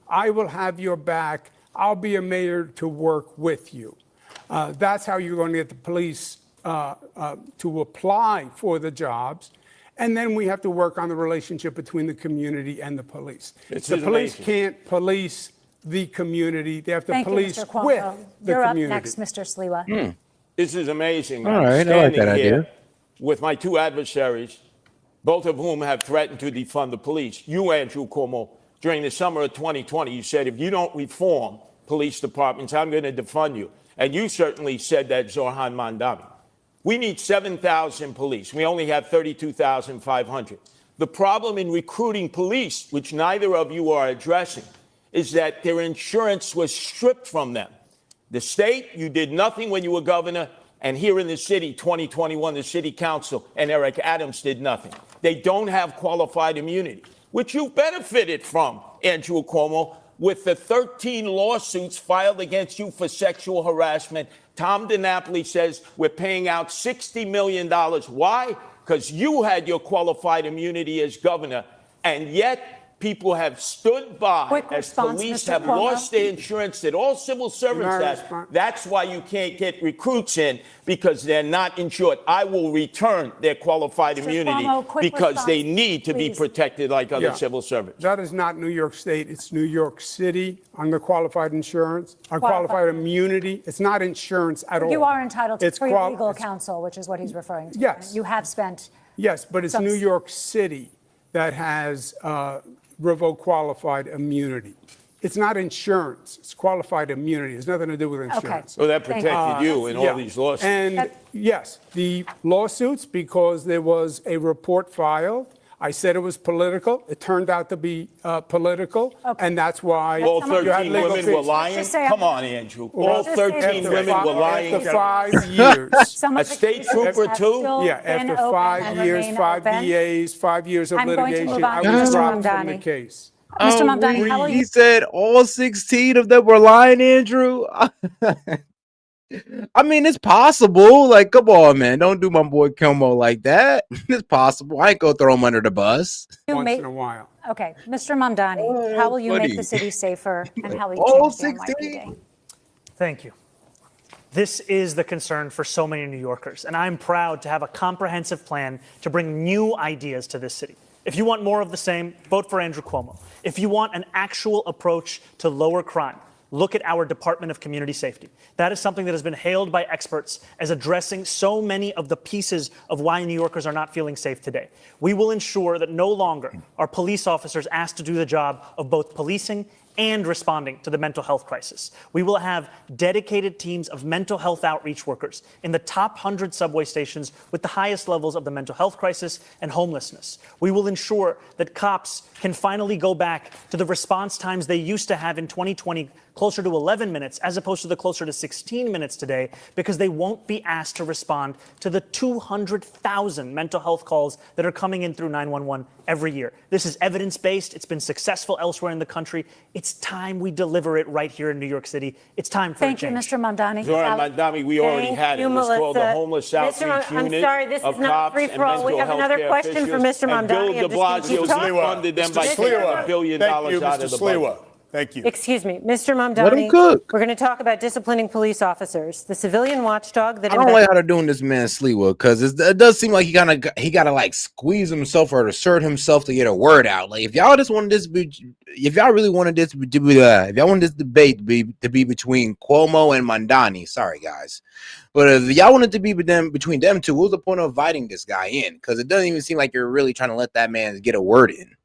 I will have your back. I'll be a mayor to work with you. That's how you're going to get the police to apply for the jobs. And then we have to work on the relationship between the community and the police. The police can't police the community. They have to police with the community. You're up next, Mr. Sliwa. This is amazing. All right, I like that idea. With my two adversaries, both of whom have threatened to defund the police. You, Andrew Cuomo, during the summer of 2020, you said, if you don't reform police departments, I'm going to defund you. And you certainly said that, Zoran Mandami. We need 7,000 police. We only have 32,500. The problem in recruiting police, which neither of you are addressing, is that their insurance was stripped from them. The state, you did nothing when you were governor, and here in the city, 2021, the city council and Eric Adams did nothing. They don't have qualified immunity, which you benefited from, Andrew Cuomo, with the 13 lawsuits filed against you for sexual harassment. Tom DiNapoli says we're paying out $60 million. Why? Because you had your qualified immunity as governor, and yet people have stood by as police have lost their insurance that all civil servants have. That's why you can't get recruits in, because they're not insured. I will return their qualified immunity because they need to be protected like other civil servants. That is not New York State. It's New York City on the qualified insurance, on qualified immunity. It's not insurance at all. You are entitled to free legal counsel, which is what he's referring to. Yes. You have spent. Yes, but it's New York City that has revoke qualified immunity. It's not insurance. It's qualified immunity. It has nothing to do with insurance. Okay. So that protected you in all these lawsuits. And yes, the lawsuits, because there was a report filed. I said it was political. It turned out to be political, and that's why all 13 women were lying. Come on, Andrew. All 13 women were lying. After 5 years. A state trooper too? Yeah, after 5 years, 5 DAs, 5 years of litigation, I was dropped from the case. Mr. Mamdani, how are you? He said all 16 of them were lying, Andrew. I mean, it's possible. Like, come on, man. Don't do my boy Cuomo like that. It's possible. I ain't gonna throw him under the bus. Once in a while. Okay. Mr. Mamdani, how will you make the city safer, and how will you change the NYPD? Thank you. This is the concern for so many New Yorkers, and I'm proud to have a comprehensive plan to bring new ideas to this city. If you want more of the same, vote for Andrew Cuomo. If you want an actual approach to lower crime, look at our Department of Community Safety. That is something that has been hailed by experts as addressing so many of the pieces of why New Yorkers are not feeling safe today. We will ensure that no longer are police officers asked to do the job of both policing and responding to the mental health crisis. We will have dedicated teams of mental health outreach workers in the top 100 subway stations with the highest levels of the mental health crisis and homelessness. We will ensure that cops can finally go back to the response times they used to have in 2020, closer to 11 minutes, as opposed to the closer to 16 minutes today, because they won't be asked to respond to the 200,000 mental health calls that are coming in through 911 every year. This is evidence-based. It's been successful elsewhere in the country. It's time we deliver it right here in New York City. It's time for a change. Thank you, Mr. Mamdani. Zoran Mandami, we already had it. It was called the Homeless Outreach Unit. I'm sorry, this is not free for all. We have another question for Mr. Mamdani. Bill de Blasio funded them by taking $1 billion out of the budget. Thank you. Excuse me, Mr. Mamdani. We're going to talk about disciplining police officers. The civilian watchdog that I don't like how they're doing this man Sliwa, because it does seem like he gotta like squeeze himself or assert himself to get a word out. Like if y'all just wanted this, if y'all really wanted this to be, if y'all wanted this debate to be between Cuomo and Mandani, sorry guys, but if y'all wanted to be between them two, what was the point of inviting this guy in? Because it doesn't even seem like you're really trying to let that man get a word in.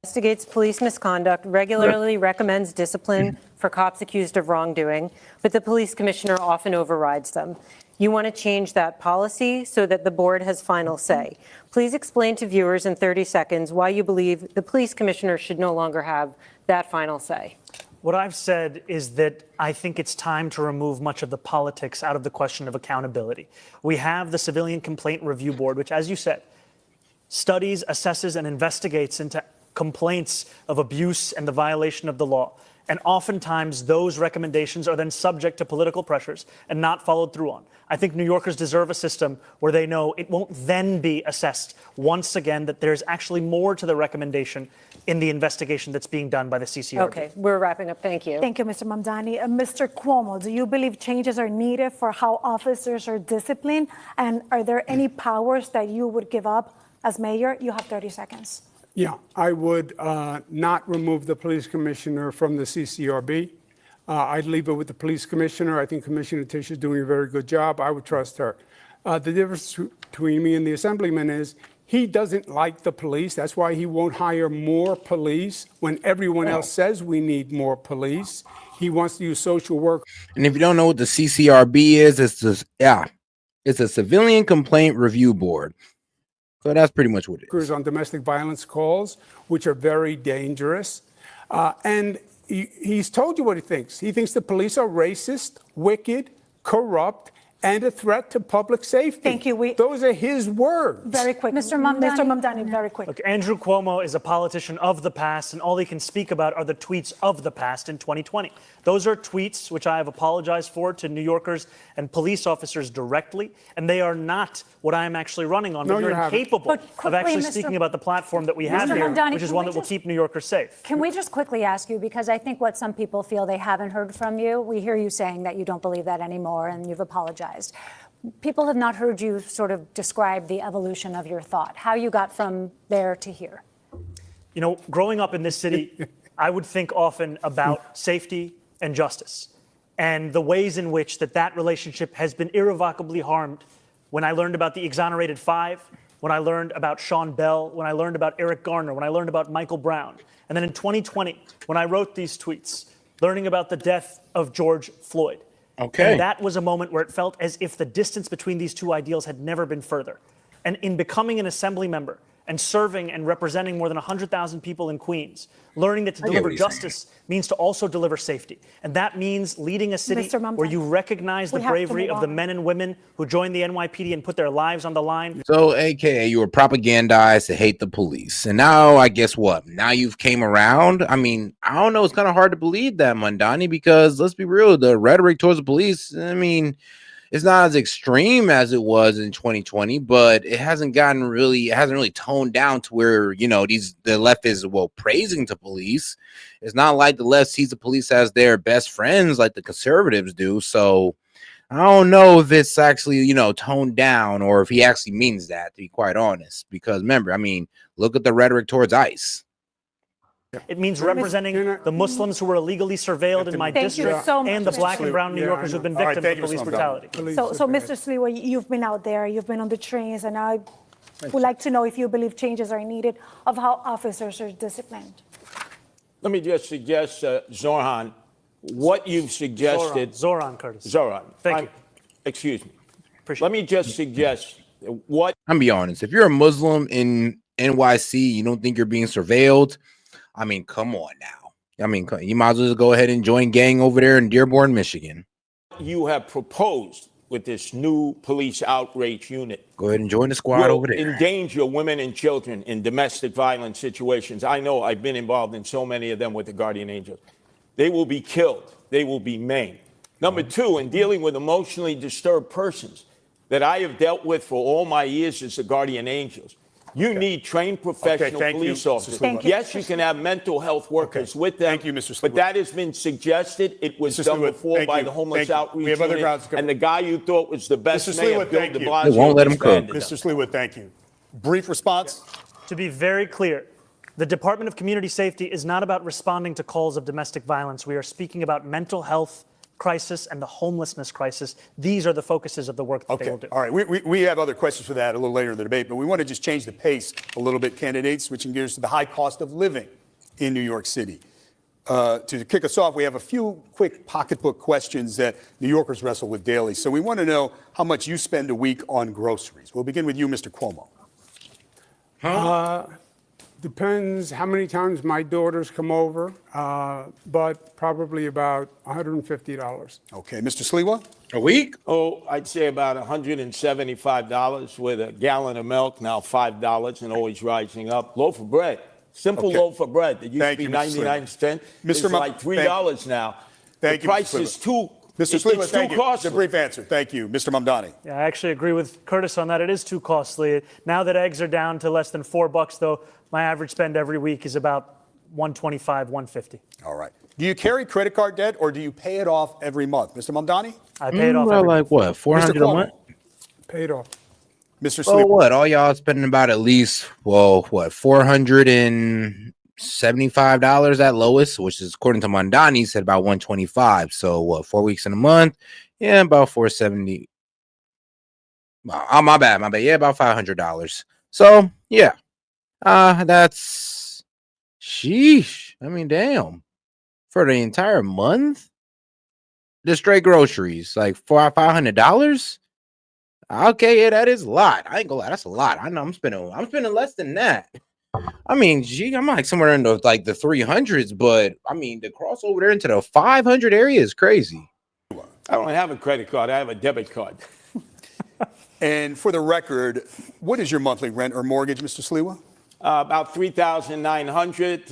Investigates police misconduct, regularly recommends discipline for cops accused of wrongdoing, but the police commissioner often overrides them. You want to change that policy so that the board has final say. Please explain to viewers in 30 seconds why you believe the police commissioner should no longer have that final say. What I've said is that I think it's time to remove much of the politics out of the question of accountability. We have the Civilian Complaint Review Board, which, as you said, studies, assesses, and investigates into complaints of abuse and the violation of the law. And oftentimes those recommendations are then subject to political pressures and not followed through on. I think New Yorkers deserve a system where they know it won't then be assessed once again that there's actually more to the recommendation in the investigation that's being done by the CCRB. Okay, we're wrapping up. Thank you. Thank you, Mr. Mamdani. Mr. Cuomo, do you believe changes are needed for how officers are disciplined? And are there any powers that you would give up as mayor? You have 30 seconds. Yeah, I would not remove the police commissioner from the CCRB. I'd leave it with the police commissioner. I think Commissioner Tisch is doing a very good job. I would trust her. The difference between me and the assemblyman is he doesn't like the police. That's why he won't hire more police when everyone else says we need more police. He wants to use social work. And if you don't know what the CCRB is, it's a Civilian Complaint Review Board. So that's pretty much what it is. On domestic violence calls, which are very dangerous. And he's told you what he thinks. He thinks the police are racist, wicked, corrupt, and a threat to public safety. Thank you. Those are his words. Very quick. Mr. Mamdani. Mr. Mamdani, very quick. Look, Andrew Cuomo is a politician of the past, and all he can speak about are the tweets of the past in 2020. Those are tweets which I have apologized for to New Yorkers and police officers directly, and they are not what I am actually running on. No, but you're you haven't. incapable But of quickly, actually Mr. speaking about the platform that we have Mr. here, Mamdani, which is can one we that will just- keep New Yorkers safe. Can we just quickly ask you, because I think what some people feel they haven't heard from you, we hear you saying that you don't believe that anymore and you've apologized. People have not heard you sort of describe the evolution of your thought, how you got from there to here. You know, growing up in this city, I would think often about safety and justice and the ways in which that relationship has been irrevocably harmed. When I learned about the exonerated five, when I learned about Sean Bell, when I learned about Eric Garner, when I learned about Michael Brown. And then in 2020, when I wrote these tweets, learning about the death of George Floyd. Okay. And that was a moment where it felt as if the distance between these two ideals had never been further. And in becoming an assembly member and serving and representing more than 100,000 people in Queens, learning that to deliver justice means to also deliver safety. And that means leading a city Mr. Mamdani, where you recognize the we have to bravery move of the on. men and women who joined the NYPD and put their lives on the line. So, AKA, you were propagandized to hate the police. And now, I guess what? Now you've came around? I mean, I don't know. It's kind of hard to believe that, Mandani, because let's be real. The rhetoric towards the police, I mean, it's not as extreme as it was in 2020, but it hasn't really toned down to where, you know, the left is, praising the police. It's not like the left sees the police as their best friends like the conservatives do. So I don't know if it's actually, you know, toned down or if he actually means that, to be quite honest. Because remember, I mean, look at the rhetoric towards ICE. It means representing the Muslims who were illegally surveilled in my Thank you district so and the much, black Mr. and brown New Yeah, Yorkers I who've been know. All right, victims thank of you, police Mr. brutality. So Mr. Sliwa, you've been out there, you've been on the trains, and I would like to know if you believe changes are needed of how officers are disciplined. Let me just suggest, Zoran, what you've suggested. Zoran Curtis. Zoran. Thank you. Excuse me. Appreciate Let me just suggest what I'm be honest. If you're a Muslim in NYC, you don't think you're being surveilled. I mean, come on now. I mean, you might as well just go ahead and join gang over there in Dearborn, Michigan. you have proposed with this new police outreach unit Go ahead and join the squad will over there. endanger women and children in domestic violence situations. I know I've been involved in so many of them with the Guardian Angels. They will be killed. They will be maimed. Number two, in dealing with emotionally disturbed persons that I have dealt with for all my years as the Guardian Angels, you need trained professional thank you, police Mr. officers. Thank you. Yes, you can have mental health workers with them. Thank you, Mr. But Sliwa. that has been suggested. It was Mr. done Sliwa, before thank by you. the homeless Thank you. outreach We have other unit, grounds to cover. and the guy you thought was the best Mr. mayor, Sliwa, Bill thank de you. Blasio, They won't let him cook. disbanded them. Mr. Sliwa, thank you. Brief response? To be very clear, the Department of Community Safety is not about responding to calls of domestic violence. We are speaking about mental health crisis and the homelessness crisis. These are the focuses of the work that they Okay, will do. all right. We have other questions for that a little later in the debate, but we want to just change the pace a little bit, candidates, switching gears to the high cost of living in New York City. To kick us off, we have a few quick pocketbook questions that New Yorkers wrestle with daily. So we want to know how much you spend a week on groceries. We'll begin with you, Mr. Cuomo. Depends how many times my daughters come over, but probably about $150. Okay, Mr. Sliwa? A week? Oh, I'd say about $175 with a gallon of milk, now $5 and always rising up. Loaf of bread, Simple Okay. loaf of bread that used Thank to be you, Mr. Sliwa. 99 cents. It's Mr. Mo- like $3 now. Thank the you, Mr. price is Sliwa. too. Mr. It's Sliwa, too thank you. costly. It's a brief answer. Thank you. Mr. Mamdani. Yeah, I actually agree with Curtis on that. It is too costly. Now that eggs are down to less than $4, though, my average spend every week is about $125, $150. All right. Do you carry credit card debt or do you pay it off every month? Mr. Mamdani? I pay it off Well, every like month. what, Mr. 400 a month? Cuomo? Paid off. Mr. So Sliwa? what? All y'all spending about at least, well, what, $475 at lowest, which is according to Mondani said about 125. So what, 4 weeks in a month? Yeah, about 470. Oh, my bad. Yeah, about $500. So yeah, that's sheesh. I mean, damn, for the entire month, the straight groceries, like $500. Okay, yeah, that is a lot. I ain't gonna lie, that's a lot. I know I'm spending less than that. I mean, gee, I'm like somewhere in the like the 300s, but I mean the crossover there into the 500 area is crazy. I don't have a credit card. I have a debit card. And for the record, what is your monthly rent or mortgage, Mr. Sliwa? About 3,900. It's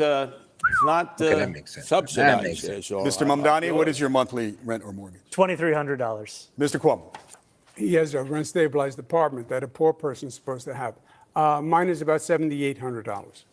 not Okay, that makes sense. subsidized. That makes sense. So Mr. Mamdani, what is your monthly rent or mortgage? $2,300. Mr. Cuomo? He has a rent stabilized apartment that a poor person is supposed to have. Mine is about $7,800.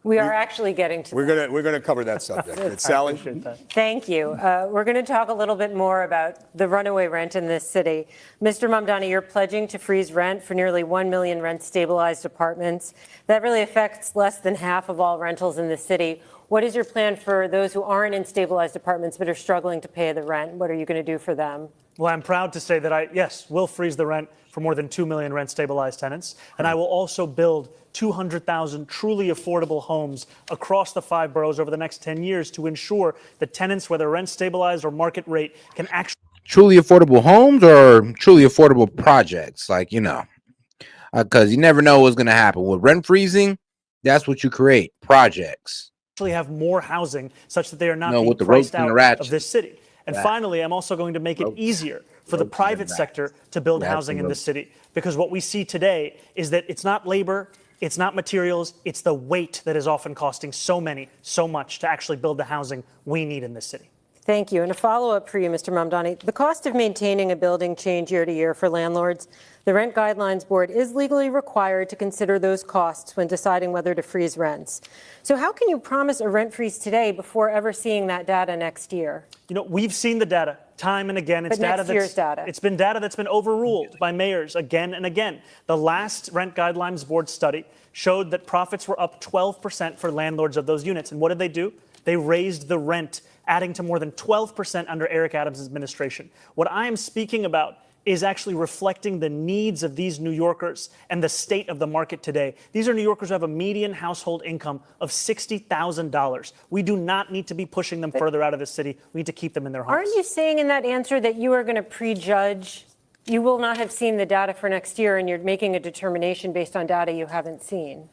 We are actually getting to that. We're gonna cover that subject. It's Sally? Appreciate that. Thank you. We're going to talk a little bit more about the runaway rent in this city. Mr. Mamdani, you're pledging to freeze rent for nearly 1 million rent-stabilized apartments. That really affects less than half of all rentals in the city. What is your plan for those who aren't in stabilized apartments but are struggling to pay the rent? What are you going to do for them? Well, I'm proud to say that yes, will freeze the rent for more than 2 million rent-stabilized tenants, and I will also build 200,000 truly affordable homes across the 5 boroughs over the next 10 years to ensure that tenants, whether rent-stabilized or market rate, can actually Truly affordable homes or truly affordable projects, like because you never know what's gonna happen with rent freezing. That's what you create, projects. have more housing such that they are not No, being with the priced ropes and the out ratchets. of this city. And Right. finally, I'm also going to make it Ropes. easier for the Ropes and private the sector to build Ratchets housing and in ropes. this city. Because what we see today is that it's not labor, it's not materials, it's the weight that is often costing so much to actually build the housing we need in this city. Thank you. And a follow-up for you, Mr. Mamdani. The cost of maintaining a building change year to year for landlords. The Rent Guidelines Board is legally required to consider those costs when deciding whether to freeze rents. So how can you promise a rent freeze today before ever seeing that data next year? We've seen the data time and again. It's But next year's data. It's been data that's been overruled by mayors again and again. The last Rent Guidelines Board study showed that profits were up 12% for landlords of those units. And what did they do? They raised the rent, adding to more than 12% under Eric Adams' administration. What I am speaking about is actually reflecting the needs of these New Yorkers and the state of the market today. These are New Yorkers who have a median household income of $60,000. We do not need to be pushing them further out of the city. We need to keep them in their homes. Aren't you saying in that answer that you are going to prejudge? You will not have seen the data for next year, and you're making a determination based on data you haven't seen.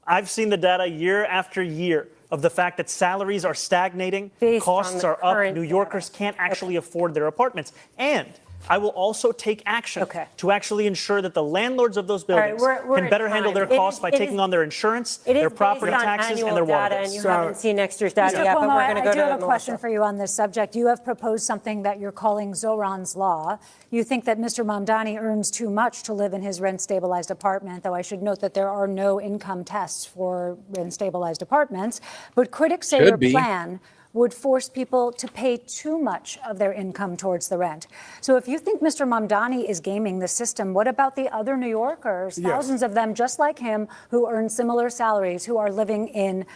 I've seen the data year after year of the fact that salaries are stagnating, Based on costs the are up, current New Yorkers can't actually afford their apartments. And I will also take action to actually ensure that the landlords of those buildings we're can at better handle time. their costs by taking on their insurance, their property taxes, and their water and bills. you haven't seen next year's data Mr. yet, but Cuomo, we're going to go I to do have a question Melissa. for you on this subject. You have proposed something that you're calling Zoran's Law. You think that Mr. Mamdani earns too much to live in his rent-stabilized apartment, though I should note that there are no income tests for rent-stabilized apartments. But critics say your plan would force people to pay too much of their income towards the rent. So if you think Mr. Mamdani is gaming the system, what about the other New Yorkers, thousands of them just like him, who earn similar salaries, who are living in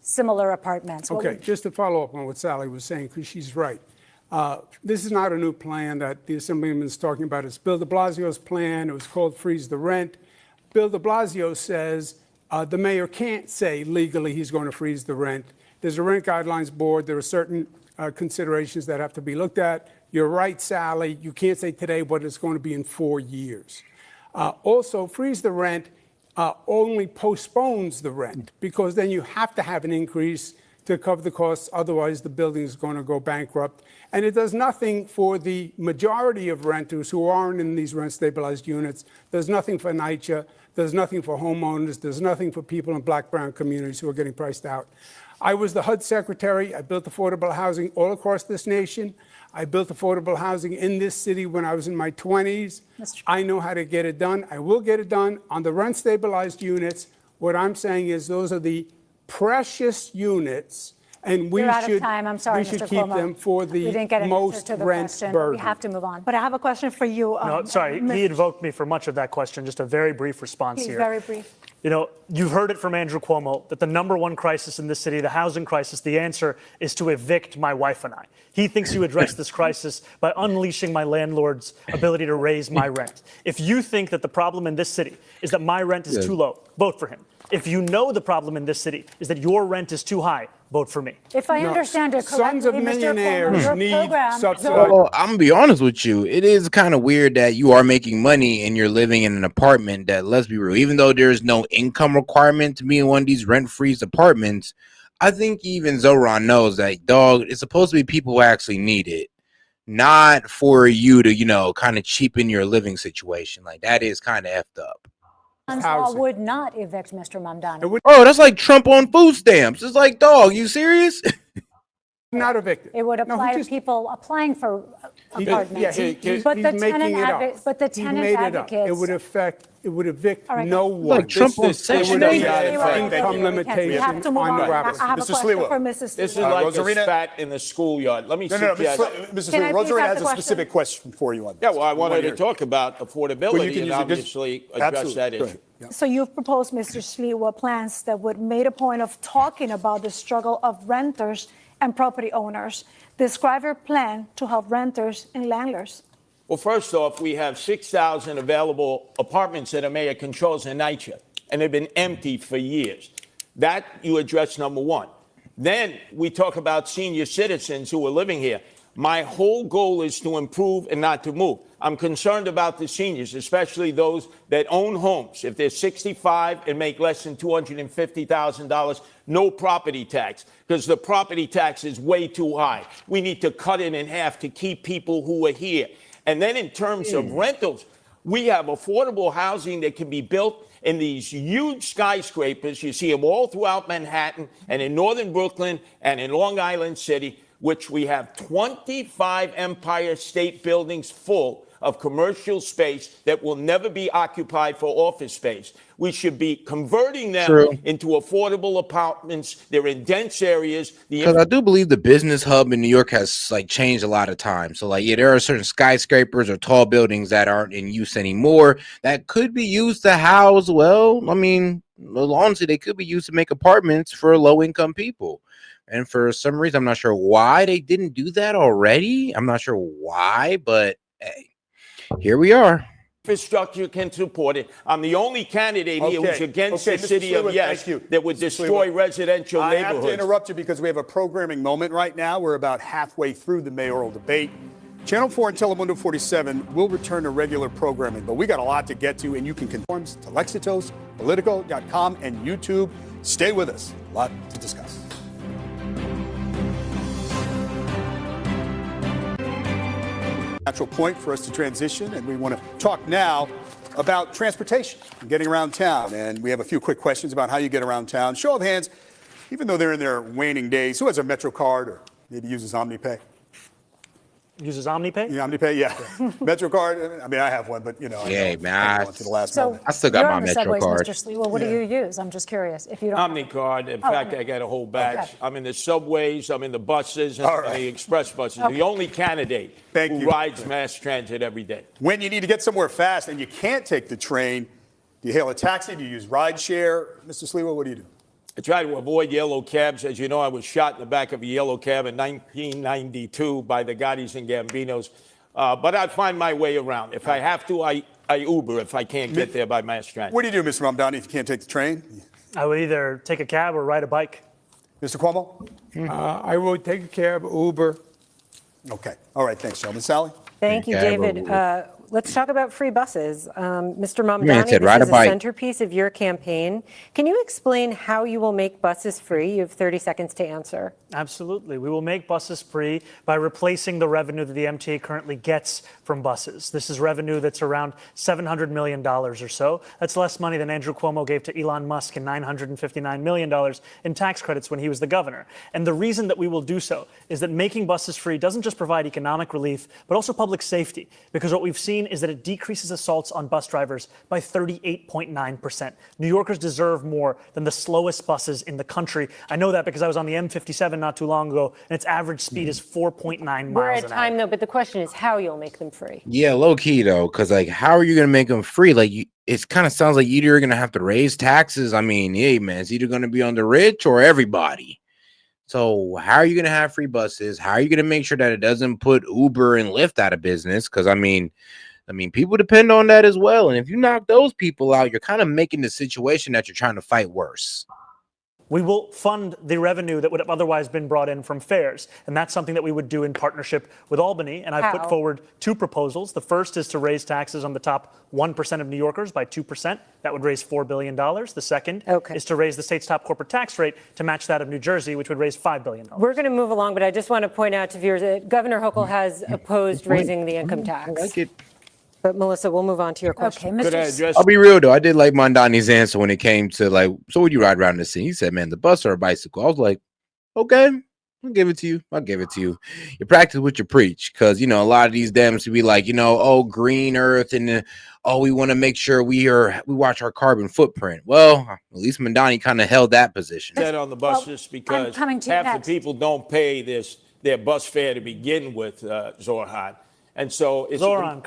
similar apartments? Okay, just to follow up on what Sally was saying, because she's right. This is not a new plan that the Assemblyman is talking about. It's Bill de Blasio's plan. It was called Freeze the Rent. Bill de Blasio says the mayor can't say legally he's going to freeze the rent. There's a Rent Guidelines Board. There are certain considerations that have to be looked at. You're right, Sally. You can't say today what it's going to be in 4 years. Also, freeze the rent only postpones the rent, because then you have to have an increase to cover the costs. Otherwise, the building is going to go bankrupt. And it does nothing for the majority of renters who aren't in these rent-stabilized units. There's nothing for NYCHA. There's nothing for homeowners. There's nothing for people in black, brown communities who are getting priced out. I was the HUD secretary. I built affordable housing all across this nation. I built affordable housing in this city when I was in my 20s. I know how to get it done. I will get it done. On the rent-stabilized units, what I'm saying is those are the precious units, and we You're out of should, time. I'm sorry, we should Mr. keep Cuomo. them for We the didn't get an answer most to the rent question. burden. We have to move on. But I have a question for you. No, sorry, he invoked me for much of that question. Just a very brief response Please, here. very brief. You know, you've heard it from Andrew Cuomo that the number one crisis in this city, the housing crisis, the answer is to evict my wife and I. He thinks you address this crisis by unleashing my landlord's ability to raise my rent. If you think that the problem in this city is that my rent is too low, vote for him. If you know the problem in this city is that your rent is too high, vote for me. If I No, understand it sons of correctly, Mr. Cuomo, millionaires your need program. subsidized. Well, I'm gonna be honest with you. It is kind of weird that you are making money and you're living in an apartment that, let's be real, even though there's no income requirement to be in one of these rent-free apartments, I think even Zoran knows that, dog, it's supposed to be people who actually need it, not for you to, you know, kind of cheapen your living situation. Like, that is kind of effed up. Law housing. would not evict Mr. Mamdani. Oh, that's like Trump on food stamps. It's like, dog, you serious? Not evicted. It would No, apply he to just- people applying for apartments. Yeah, he's But the making tenant it up. but the He tenant made it up. advocates. It would evict right. no one. Like Trump on This Section would 8. be out of Mr. fact. Sleva, Income we limitation We have to move on. on I rappers. have a Mr. question Sliwa. for Mrs. This is Sliwa. like Rosarina? a spat in the schoolyard. Let me No, no, suggest. Mrs. Can I Sliwa, please Rosarina ask has a a question? specific question for you on this. Yeah, well, I We wanted wanna to hear it. talk about Well, affordability you can and use it. obviously address Absolutely. that Go issue. ahead. Yeah. So you've proposed, Mr. Sliwa, plans that would made a point of talking about the struggle of renters and property owners. Describe your plan to help renters and landlords. Well, first off, we have 6,000 available apartments that the mayor controls in NYCHA, and they've been empty for years. That you address, number one. Then we talk about senior citizens who are living here. My whole goal is to improve and not to move. I'm concerned about the seniors, especially those that own homes. If they're 65 and make less than $250,000, no property tax, because the property tax is way too high. We need to cut it in half to keep people who are here. And then in terms of rentals, we have affordable housing that can be built in these huge skyscrapers. You see them all throughout Manhattan and in northern Brooklyn and in Long Island City, which we have 25 Empire State Buildings full of commercial space that will never be occupied for office space. We should be converting them True. into affordable apartments. They're in dense areas. Because I do believe the business hub in New York has like changed a lot of times. So like, yeah, there are certain skyscrapers or tall buildings that aren't in use anymore that could be used to house. Well, I mean, honestly, they could be used to make apartments for low income people. And for some reason, I'm not sure why they didn't do that already. I'm not sure why, but hey, here we are. Infrastructure can support it. I'm the only candidate here who's Okay. against Okay, the Mr. city of Sliwa, yes thank you. that would Mr. destroy Sliwa. residential I have to neighborhoods. interrupt you because we have a programming moment right now. We're about halfway through the mayoral debate. Channel 4 and Telemundo 47 will return to regular programming, but we got a lot to get to, and you can conform to Lexitos, Politico.com, and YouTube. Stay with us. A lot to discuss. Natural point for us to transition, and we want to talk now about transportation and getting around town. And we have a few quick questions about how you get around town. Show of hands, even though they're in their waning days, who has a Metro card or maybe uses OmniPay? Uses OmniPay? Yeah, OmniPay, yeah. Metro card, I mean, I have one, but you know, Yeah, man, I held on to the last So moment. I still got you're my on the Metro subways, card. Mr. Sleva. What do you use? I'm just curious. If you don't. OmniCard. In fact, I got a whole batch. Okay. I'm in the subways, I'm in the buses, and All right. the express buses. Okay. The only candidate Thank who you. rides mass transit every day. When you need to get somewhere fast and you can't take the train, do you hail a taxi? Do you use rideshare? Mr. Sliwa, what do you do? I try to avoid yellow cabs. As you know, I was shot in the back of a yellow cab in 1992 by the Gottis and Gambinos. But I find my way around. If I have to, I Uber if I can't get there by mass transit. What do you do, Mr. Mamdani, if you can't take the train? I would either take a cab or ride a bike. Mr. Cuomo? I would take a cab, Uber. Okay. All right. Thanks, gentlemen. Sally? Thank you, Okay, David. let's talk about free buses. Mr. Man Mamdani, said, ride this a is a bike. centerpiece of your campaign. Can you explain how you will make buses free? You have 30 seconds to answer. Absolutely. We will make buses free by replacing the revenue that the MTA currently gets from buses. This is revenue that's around $700 million or so. That's less money than Andrew Cuomo gave to Elon Musk in $959 million in tax credits when he was the governor. And the reason that we will do so is that making buses free doesn't just provide economic relief, but also public safety. Because what we've seen is that it decreases assaults on bus drivers by 38.9%. New Yorkers deserve more than the slowest buses in the country. I know that because I was on the M57 not too long ago, and its average speed is 4.9 miles We're at an time, hour. though, but the question is how you'll make them free. Yeah, low key though, because like, how are you gonna make them free? Like, it kind of sounds like either you're gonna have to raise taxes. I mean, hey man, it's either gonna be on the rich or everybody. So how are you gonna have free buses? How are you gonna make sure that it doesn't put Uber and Lyft out of business? Because I mean, people depend on that as well. And if you knock those people out, you're kind of making the situation that you're trying to fight worse. We will fund the revenue that would have otherwise been brought in from fares. And that's something that we would do in partnership with Albany. And I've put How? forward two proposals. The first is to raise taxes on the top 1% of New Yorkers by 2%. That would raise $4 billion. The second is to raise the state's top corporate tax rate to match that of New Jersey, which would raise $5 billion. We're going to move along, but I just want to point out to viewers that Governor Hochul has opposed raising the income tax. I like it. But Melissa, we'll move on to your question. Okay, Could I Mr. address? I'll be real though. I did like Mondani's answer when it came to like, so would you ride around the city? He said, man, the bus or a bicycle. I was like, okay, I'll give it to you. I'll give it to you. You practice what you preach. Cause you know, a lot of these dams to be like, you know, oh, green earth and oh, we want to make sure we watch our carbon footprint. Well, at least Mondani kind of held that position. Said on the buses because coming to you half next. the people don't pay their bus fare to begin with, Zorhan. And so it's Zoran.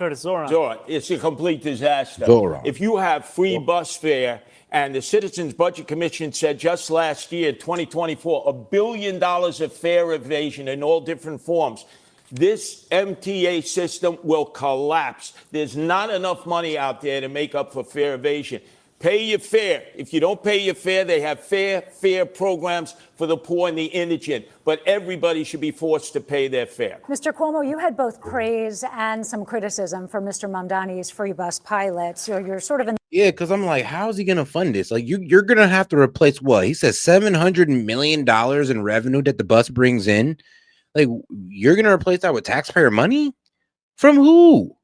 It's a complete disaster. Zoran. If you have free bus fare, and the Citizens Budget Commission said just last year, 2024, $1 billion of fare evasion in all different forms. This MTA system will collapse. There's not enough money out there to make up for fare evasion. Pay your fare. If you don't pay your fare, they have fare programs for the poor and the indigent. But everybody should be forced to pay their fare. Mr. Cuomo, you had both praise and some criticism for Mr. Mamdani's free bus pilot. So you're sort of in. Yeah, because I'm like, how is he gonna fund this? Like, you're gonna have to replace what? He says $700 million in revenue that the bus brings in. Like, you're gonna replace that with taxpayer money? From who?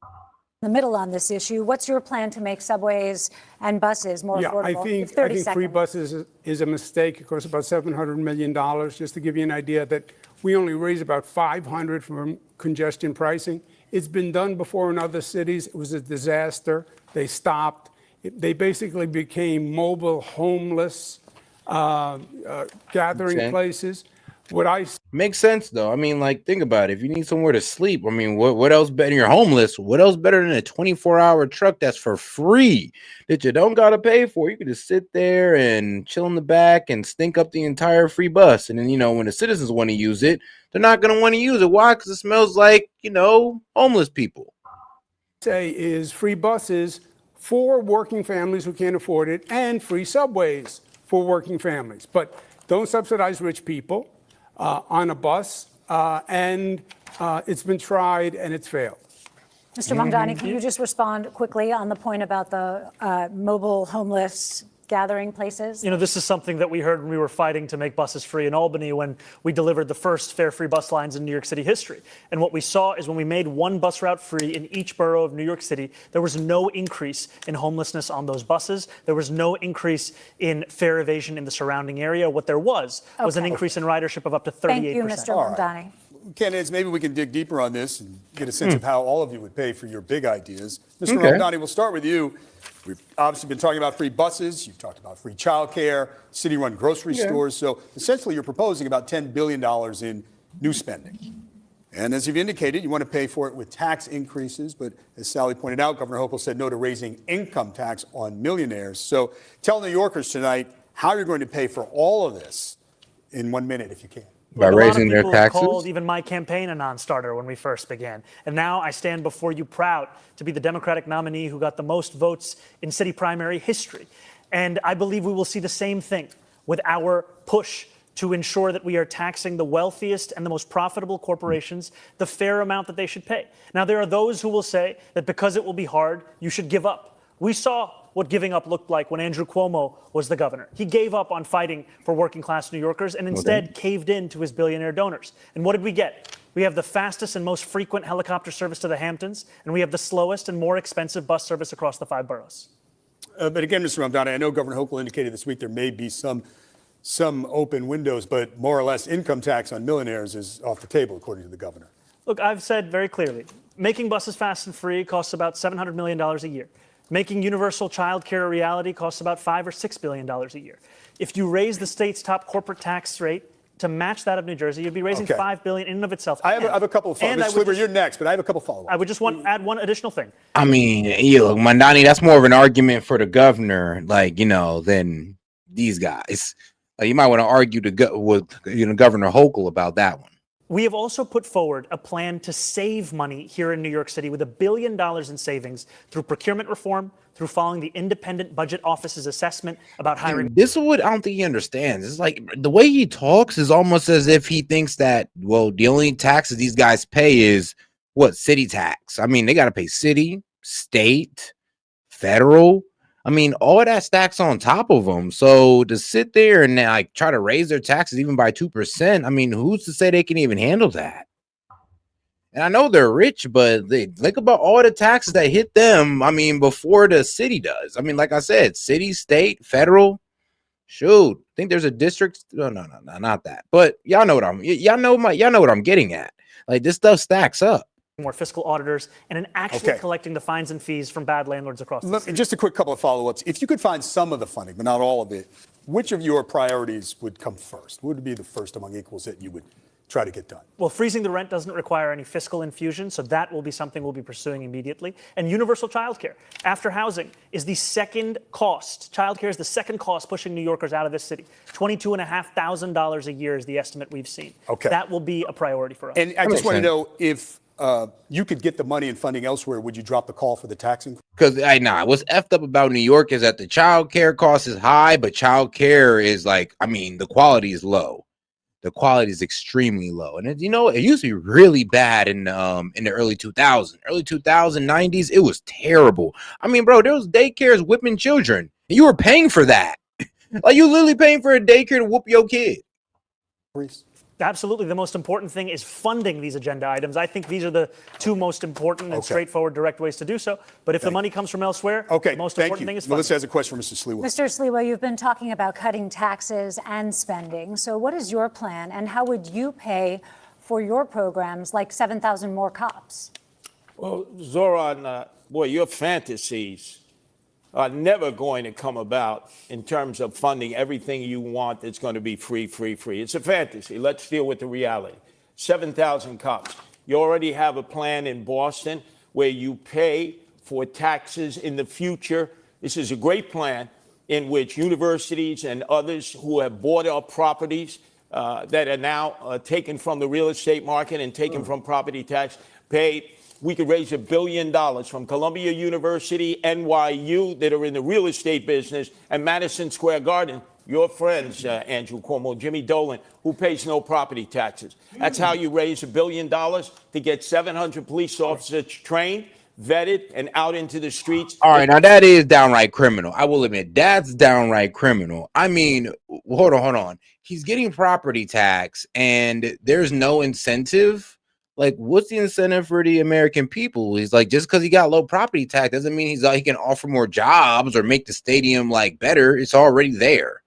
the middle on this issue. What's your plan to make subways and buses more affordable? I You have think 30 free seconds. buses is a mistake. It costs about $700 million. Just to give you an idea that we only raise about 500 from congestion pricing. It's been done before in other cities. It was a disaster. They stopped. They basically became mobile homeless gathering places. Makes sense though. I mean, like, think about it. If you need somewhere to sleep, I mean, what else better? You're homeless. What else better than a 24-hour truck that's for free that you don't gotta pay for? You can just sit there and chill in the back and stink up the entire free bus. And then, you know, when the citizens want to use it, they're not gonna want to use it. Why? Because it smells like, you know, homeless people. Say is free buses for working families who can't afford it and free subways for working families. But don't subsidize rich people on a bus, and it's been tried and it's failed. Mr. Mamdani, can you just respond quickly on the point about the mobile homeless gathering places? You know, this is something that we heard when we were fighting to make buses free in Albany when we delivered the first fare-free bus lines in New York City history. And what we saw is when we made one bus route free in each borough of New York City, there was no increase in homelessness on those buses. There was no increase in fare evasion in the surrounding area. What there was an increase in ridership of up to 38%. Thank you, Mr. Mamdani. Candidates, maybe we can dig deeper on this and get a sense of how all of you would pay for your big ideas. Mr. Mamdani, we'll start with you. We've obviously been talking about free buses. You've talked about free childcare, city-run grocery stores. So essentially, you're proposing about $10 billion in new spending. And as you've indicated, you want to pay for it with tax increases. But as Sally pointed out, Governor Hochul said no to raising income tax on millionaires. So tell New Yorkers tonight how you're going to pay for all of this in 1 minute, if you can. By raising their A lot of people taxes? called even my campaign a non-starter when we first began. And now I stand before you proud to be the Democratic nominee who got the most votes in city primary history. And I believe we will see the same thing with our push to ensure that we are taxing the wealthiest and the most profitable corporations the fair amount that they should pay. Now, there are those who will say that because it will be hard, you should give up. We saw what giving up looked like when Andrew Cuomo was the governor. He gave up on fighting for working class New Yorkers and instead caved in to his billionaire donors. And what did we get? We have the fastest and most frequent helicopter service to the Hamptons, and we have the slowest and more expensive bus service across the 5 boroughs. But again, Mr. Ramdani, I know Governor Hochul indicated this week there may be some open windows, but more or less income tax on millionaires is off the table, according to the governor. Look, I've said very clearly, making buses fast and free costs about $700 million a year. Making universal child care a reality costs about $5 or $6 billion a year. If you raise the state's top corporate tax rate to match that of New Jersey, you'd be raising $5 billion in and of itself. I have a couple of follow-ups. Mr. Sliver, you're next, but I have a couple follow-ups. I would just want to add one additional thing. I mean, look, Mandani, that's more of an argument for the governor, than these guys. You might want to argue with Governor Hochul about that one. We have also put forward a plan to save money here in New York City with $1 billion in savings through procurement reform, through following the independent budget office's assessment about hiring. This is what I don't think he understands. It's like the way he talks is almost as if he thinks that, well, the only taxes these guys pay is city tax. I mean, they got to pay city, state, federal. I mean, all of that stacks on top of them. So to sit there and try to raise their taxes even by 2%, I mean, who's to say they can even handle that? And I know they're rich, but they think about all the taxes that hit them. I mean, before the city does. I mean, like I said, city, state, federal. Shoot, I think there's a district. No, not that. But y'all know what I'm getting at. Like, this stuff stacks up. More fiscal auditors, and in actually collecting the fines and fees from bad landlords across the city. Just a quick couple of follow-ups. If you could find some of the funding, but not all of it, which of your priorities would come first? What would be the first among equals that you would try to get done? Well, freezing the rent doesn't require any fiscal infusion, so that will be something we'll be pursuing immediately. And universal childcare, after housing, is the second cost. Childcare is the second cost pushing New Yorkers out of this city. $22,500 a year is the estimate we've seen. Okay. That will be a priority for us. And I just want to know if you could get the money and funding elsewhere, would you drop the call for the tax increase? Because what's effed up about New York is that the child care cost is high, but child care is the quality is low. The quality is extremely low. And it used to be really bad in the early 2000s. Early 90s, it was terrible. I mean, bro, there was daycares whipping children. And you were paying for that. Like, you literally paying for a daycare to whoop your kid. Absolutely. The most important thing is funding these agenda items. I think these are the two most important and straightforward, direct ways to do so. But if the money comes from elsewhere, the most important thing is funding. Melissa has a question for Mr. Sliwa. Mr. Sliwa, you've been talking about cutting taxes and spending. So what is your plan, and how would you pay for your programs like 7,000 more cops? Well, Zoran, your fantasies are never going to come about in terms of funding everything you want that's going to be free. It's a fantasy. Let's deal with the reality. 7,000 cops. You already have a plan in Boston where you pay for taxes in the future. This is a great plan in which universities and others who have bought up properties that are now taken from the real estate market and taken from property tax pay. We could raise $1 billion from Columbia University, NYU, that are in the real estate business, and Madison Square Garden, your friends, Andrew Cuomo, Jimmy Dolan, who pays no property taxes. That's how you raise $1 billion to get 700 police officers trained, vetted, and out into the streets. All right, now that is downright criminal. I will admit, that's downright criminal. I mean, hold on. He's getting property tax, and there's no incentive. Like, what's the incentive for the American people? He's like, just because he got low property tax doesn't mean he can offer more jobs or make the stadium better. It's already there.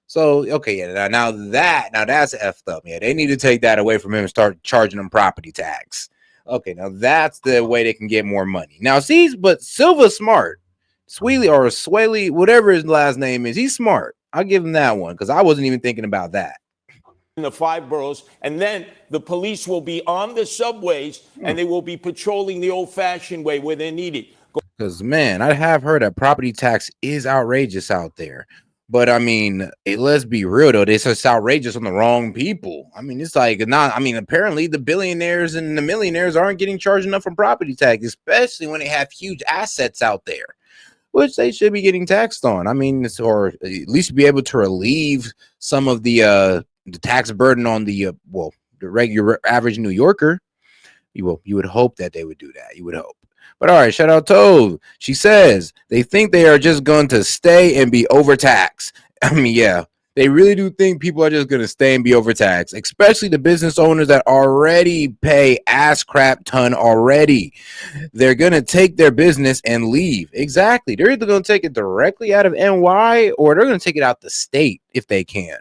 So, now that's effed up. Yeah, they need to take that away from him and start charging him property tax. Okay, now that's the way they can get more money. Now, but Silva's smart. Swaley, whatever his last name is, he's smart. I'll give him that one because I wasn't even thinking about that. In the 5 boroughs, and then the police will be on the subways and they will be patrolling the old-fashioned way where they're needed. Because, man, I have heard that property tax is outrageous out there. But, I mean, let's be real, though. It's outrageous on the wrong people. I mean, it's apparently the billionaires and the millionaires aren't getting charged enough for property tax, especially when they have huge assets out there, which they should be getting taxed on. I mean, or at least be able to relieve some of the the tax burden on the the regular average New Yorker. You would hope that they would do that. You would hope. But all right, shout out Tove. She says they think they are just going to stay and be overtaxed. I mean, yeah, they really do think people are just going to stay and be overtaxed, especially the business owners that already pay ass crap ton already. They're going to take their business and leave. Exactly. They're either going to take it directly out of NY or they're going to take it out the state if they can.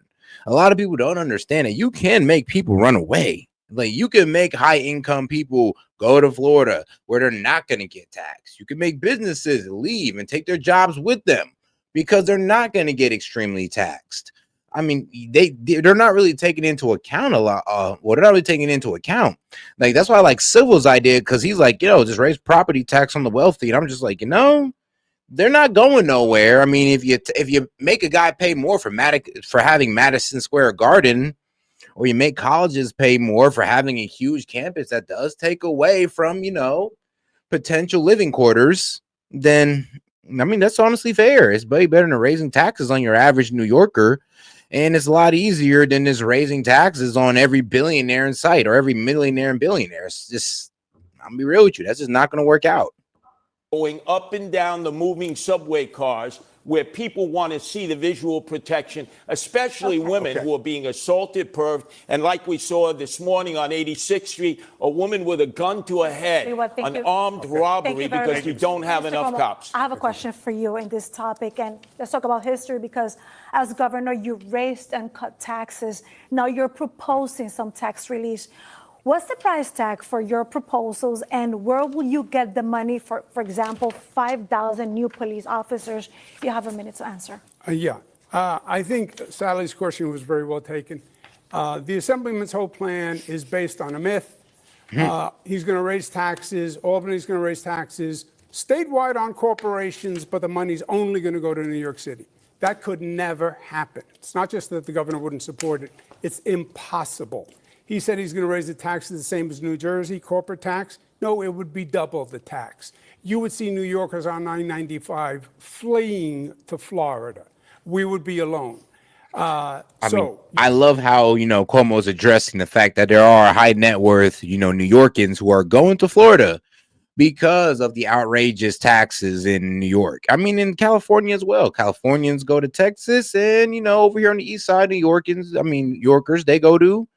A lot of people don't understand that you can make people run away. Like you can make high income people go to Florida where they're not going to get taxed. You can make businesses leave and take their jobs with them because they're not going to get extremely taxed. I mean, they're not really taking into account a lot. They're not really taking into account. Like that's why I like Civil's idea because he's like, just raise property tax on the wealthy. And I'm just like, they're not going nowhere. I mean, if you make a guy pay more for having Madison Square Garden, or you make colleges pay more for having a huge campus that does take away from, potential living quarters, then, I mean, that's honestly fair. It's way better than raising taxes on your average New Yorker. And it's a lot easier than just raising taxes on every billionaire in sight or every millionaire and billionaire. It's just, I'll be real with you. That's just not going to work out. Going up and down the moving subway cars where people want to see the visual protection, especially women who are being assaulted, perved, and like we saw this morning on 86th Street, a woman with a gun to her head, an armed robbery because you don't have enough cops. I have a question for you in this topic, and let's talk about history because as governor, you raised and cut taxes. Now you're proposing some tax relief. What's the price tag for your proposals, and where will you get the money for example, 5,000 new police officers? You have a minute to answer. I think Sally's question was very well taken. The Assemblyman's whole plan is based on a myth. He's going to raise taxes. Albany's going to raise taxes statewide on corporations, but the money's only going to go to New York City. That could never happen. It's not just that the governor wouldn't support it. It's impossible. He said he's going to raise the taxes the same as New Jersey, corporate tax. No, it would be double the tax. You would see New Yorkers on 995 fleeing to Florida. We would be alone. I love how, Cuomo's addressing the fact that there are high net worth, New Yorkers who are going to Florida because of the outrageous taxes in New York. I mean, in California as well. Californians go to Texas and, over here on the east side, Yorkers, they go to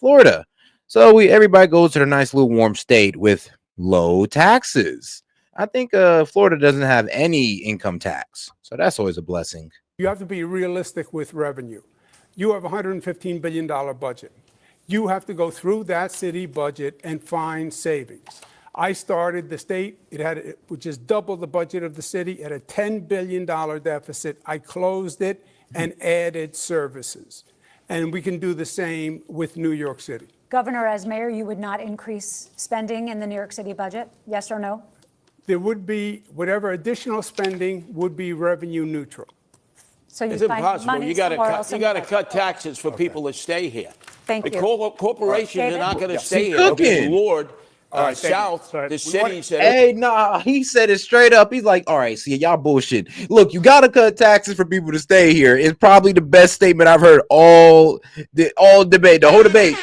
Florida. So everybody goes to the nice little warm state with low taxes. I think Florida doesn't have any income tax. So that's always a blessing. You have to be realistic with revenue. You have a $115 billion budget. You have to go through that city budget and find savings. I started the state, which is double the budget of the city, at a $10 billion deficit. I closed it and added services. And we can do the same with New York City. Governor, as mayor, you would not increase spending in the New York City budget? Yes or no? There would be, whatever additional spending would be revenue neutral. So it's impossible. You got to cut taxes for people to stay here. Thank you. The corporations are not going to stay here. Cooking. Lord, South, the city said. Hey, nah, he said it straight up. He's like, all right, see, y'all bullshit. Look, you got to cut taxes for people to stay here. It's probably the best statement I've heard all debate, the whole debate.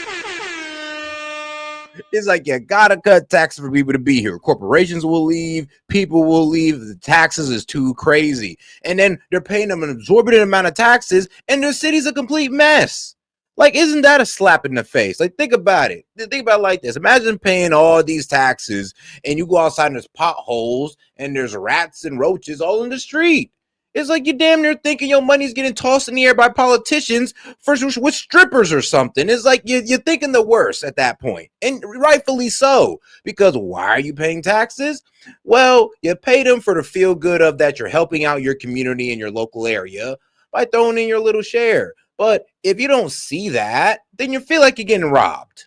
It's like, you got to cut taxes for people to be here. Corporations will leave. People will leave. The taxes is too crazy. And then they're paying them an exorbitant amount of taxes, and their city's a complete mess. Like, isn't that a slap in the face? Like, think about it. Think about it like this. Imagine paying all these taxes and you go outside and there's potholes and there's rats and roaches all in the street. It's like you're damn near thinking your money's getting tossed in the air by politicians with strippers or something. It's like you're thinking the worst at that point. And rightfully so. Because why are you paying taxes? Well, you pay them for the feel good of that you're helping out your community in your local area by throwing in your little share. But if you don't see that, then you feel like you're getting robbed.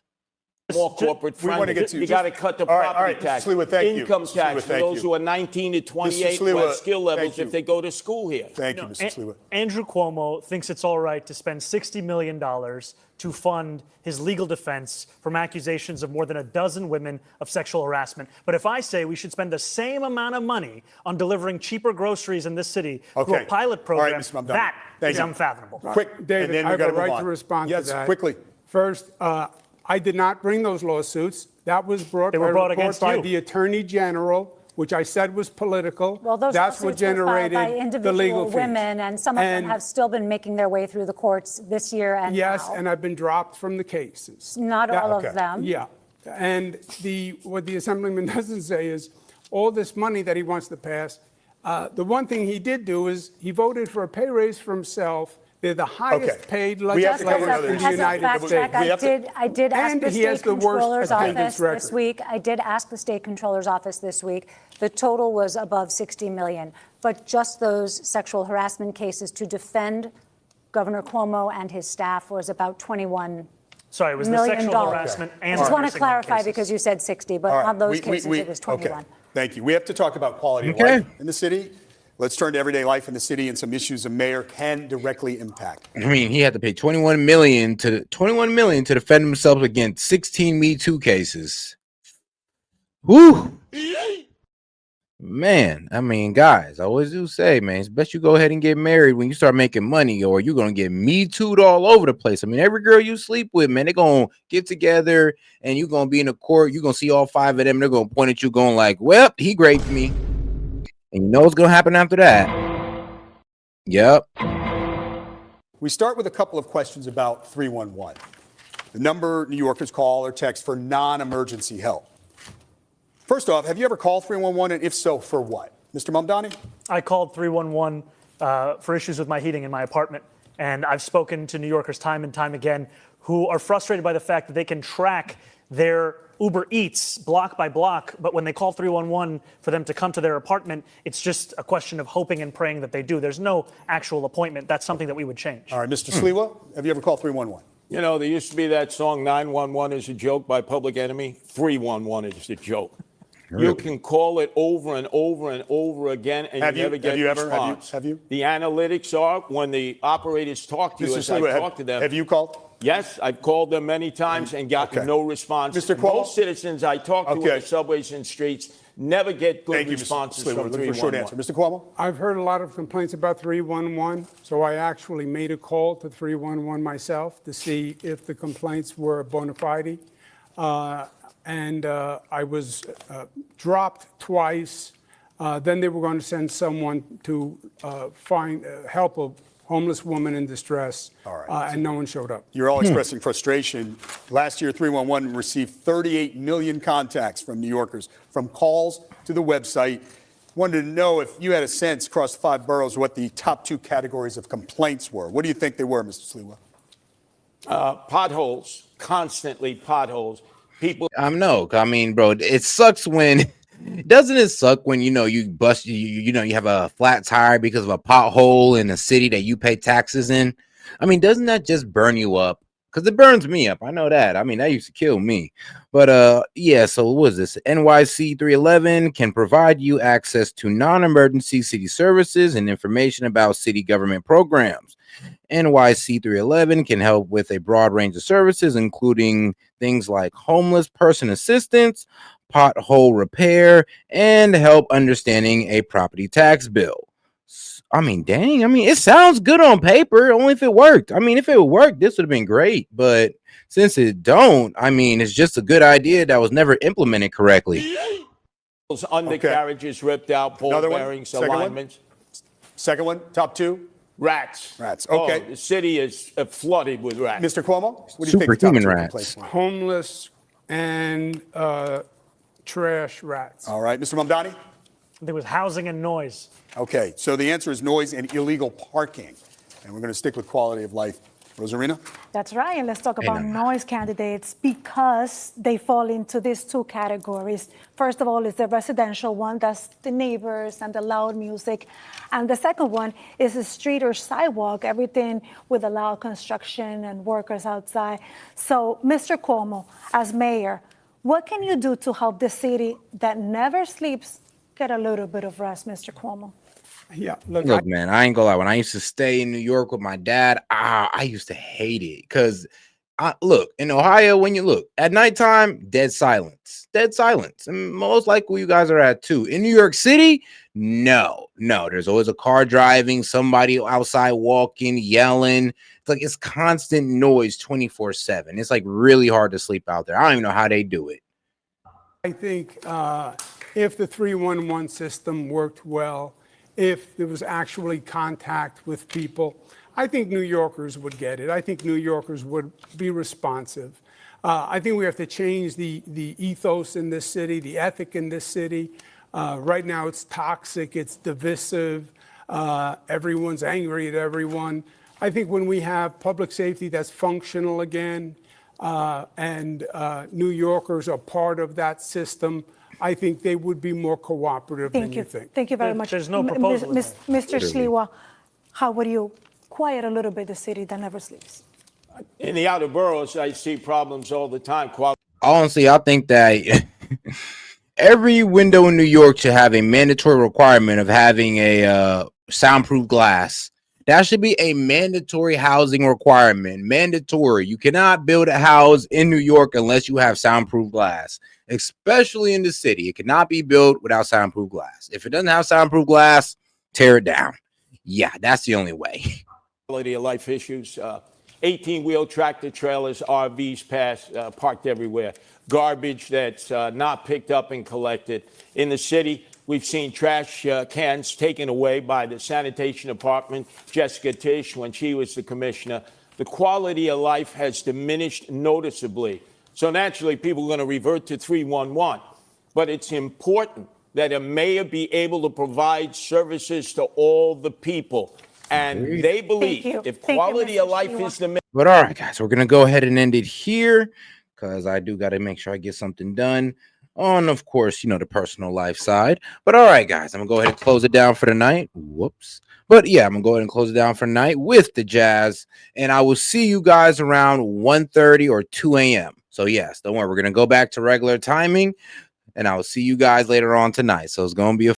more corporate we wanna friendly. get to- You got to cut the All right, property Mr. tax, Sliwa, thank you. income Mr. Sliwa, tax for thank those you. who are 19 to 28 who Sliwa, have skill levels thank you. if they go to school here. Thank you, Mr. Sliwa. Andrew Cuomo thinks it's all right to spend $60 million to fund his legal defense from accusations of more than a dozen women of sexual harassment. But if I say we should spend the same amount of money on delivering cheaper groceries in this city through a Okay. pilot All right, program, Mr. Mamdani. that Thank is you. unfathomable. Quick, and David, then I we have got a to move right on. to respond yes, to that. quickly. First, I did not bring those lawsuits. That was brought They by were brought report against by you. the Attorney General, which I said was political. Well, those That's what lawsuits were filed generated by the individual legal fees. women, and some of them And have still been making their way through the courts this year and Yes, now. and I've been dropped from the cases. Not That- all Okay. of them. Yeah, and what the Assemblyman doesn't say is, all this money that he wants to pass, the one thing he did do is, he voted for a pay raise for himself. They're the highest paid We have to cover legislators another in issue. the As a United fact States. check, We have to- I did ask And the he has state the worst controller's attendance office record. this week. I did ask the state controller's office this week. The total was above 60 million. But just those sexual harassment cases to defend Governor Cuomo and his staff was about $21 Sorry, it was the million. sexual harassment and I just the want to nursing home clarify cases. because you said 60, but All right. on those cases it was 21. Okay. Thank you. We have to talk about quality of Okay. life in the city. Let's turn to everyday life in the city and some issues a mayor can directly impact. I mean, he had to pay 21 million to defend himself against 16 Me Too cases. Whew. Man, I mean, guys, I always do say, man, it's best you go ahead and get married when you start making money, or you're gonna get Me Too'd all over the place. I mean, every girl you sleep with, man, they're gonna get together and you're gonna be in the court. You're gonna see all 5 of them. They're gonna point at you, going like, "Well, he raped me," and you know what's gonna happen after that. Yep. We start with a couple of questions about 311, the number New Yorkers call or text for non-emergency help. First off, have you ever called 311, and if so, for what? Mr. Mamdani? I called 311 for issues with my heating in my apartment, and I've spoken to New Yorkers time and time again who are frustrated by the fact that they can track their Uber Eats block by block, but when they call 311 for them to come to their apartment, it's just a question of hoping and praying that they do. There's no actual appointment. That's something that we would change. All right, Mr. Sliwa, have you ever called 311? You know, there used to be that song 911 is a joke by Public Enemy. 311 is a joke. You can call it over and over and over again, and Have you you- never get have you a ever? response. Have you? The analytics are when the operators talk to you, Mr. as I Sliwa, talk to them. have you called? Yes, I've called them many times and gotten Okay. no response. Mr. Cuomo? Most citizens I talk to Okay. on the subways and streets never get good Thank you, Mr. responses Sliwa. from Looking for a short 311. answer. Mr. Cuomo? I've heard a lot of complaints about 311, so I actually made a call to 311 myself to see if the complaints were bona fide. And I was dropped twice. Then they were going to send someone to help a homeless woman in distress, All right. and no one showed up. You're all expressing frustration. Last year, 311 received 38 million contacts from New Yorkers, from calls to the website. Wanted to know if you had a sense across the 5 boroughs what the top 2 categories of complaints were. What do you think they were, Mr. Sliwa? Potholes, constantly potholes. People I mean, bro, it sucks when doesn't it suck when you bust you have a flat tire because of a pothole in a city that you pay taxes in? I mean, doesn't that just burn you up? Because it burns me up. I know that. I mean, that used to kill me. But yeah, so what is this? NYC 311 can provide you access to non-emergency city services and information about city government programs. NYC 311 can help with a broad range of services, including things like homeless person assistance, pothole repair, and help understanding a property tax bill. I mean, dang, I mean, it sounds good on paper, only if it worked. I mean, if it worked, this would have been great. But since it don't, I mean, it's just a good idea that was never implemented correctly. undercarriages ripped out, ball Another one? bearings, Second one? alignments. Second one, top 2? Rats. Rats, Oh, okay. the city is flooded with rats. Mr. Cuomo, what do you think the top Superhuman 2 rats. complaints were? Homeless and trash rats. All right, Mr. Mamdani? There was housing and noise. Okay, so the answer is noise and illegal parking. And we're going to stick with quality of life Rosarina? That's right, and let's talk Hey, about no. noise candidates because they fall into these two categories. First of all is the residential one, that's the neighbors and the loud music. And the second one is the street or sidewalk, everything with the loud construction and workers outside. So, Mr. Cuomo, as mayor, what can you do to help the city that never sleeps get a little bit of rest, Mr. Cuomo? Yeah, look, Look, man, I ain't gonna lie. When I used to stay in New York with my dad, I used to hate it because look, in Ohio, when you look at nighttime, dead silence, and most likely you guys are at too. In New York City, no, there's always a car driving, somebody outside walking, yelling. It's like it's constant noise 24/7. It's like really hard to sleep out there. I don't even know how they do it. I think if the 311 system worked well, if there was actually contact with people, I think New Yorkers would get it. I think New Yorkers would be responsive. I think we have to change the ethos in this city, the ethic in this city. Right now it's toxic, it's divisive, everyone's angry at everyone. I think when we have public safety that's functional again, and New Yorkers are part of that system, I think they would be more cooperative than you think. Thank you very much. There's no proposal in there. Mr. Sliwa, how would you quiet a little bit the city that never sleeps? In the outer boroughs, I see problems all the time. Honestly, I think that every window in New York should have a mandatory requirement of having a soundproof glass. That should be a mandatory housing requirement. Mandatory. You cannot build a house in New York unless you have soundproof glass, especially in the city. It cannot be built without soundproof glass. If it doesn't have soundproof glass, tear it down. Yeah, that's the only way. Quality of life issues. 18-wheel tractor trailers, RVs parked everywhere. Garbage that's not picked up and collected. In the city, we've seen trash cans taken away by the sanitation department, Jessica Tisch, when she was the commissioner. The quality of life has diminished noticeably. So naturally, people are going to revert to 311. But it's important that a mayor be able to provide services to all the people. And they believe if quality of life is the But all right, guys, we're gonna go ahead and end it here because I do got to make sure I get something done on, of course, the personal life side. But all right, guys, I'm gonna go ahead and close it down for the night. Whoops. But yeah, I'm gonna go ahead and close it down for the night with the Jazz, and I will see you guys around 1:30 or 2 a.m. So yes, don't worry, we're gonna go back to regular timing, and I will see you guys later on tonight. So it's gonna be a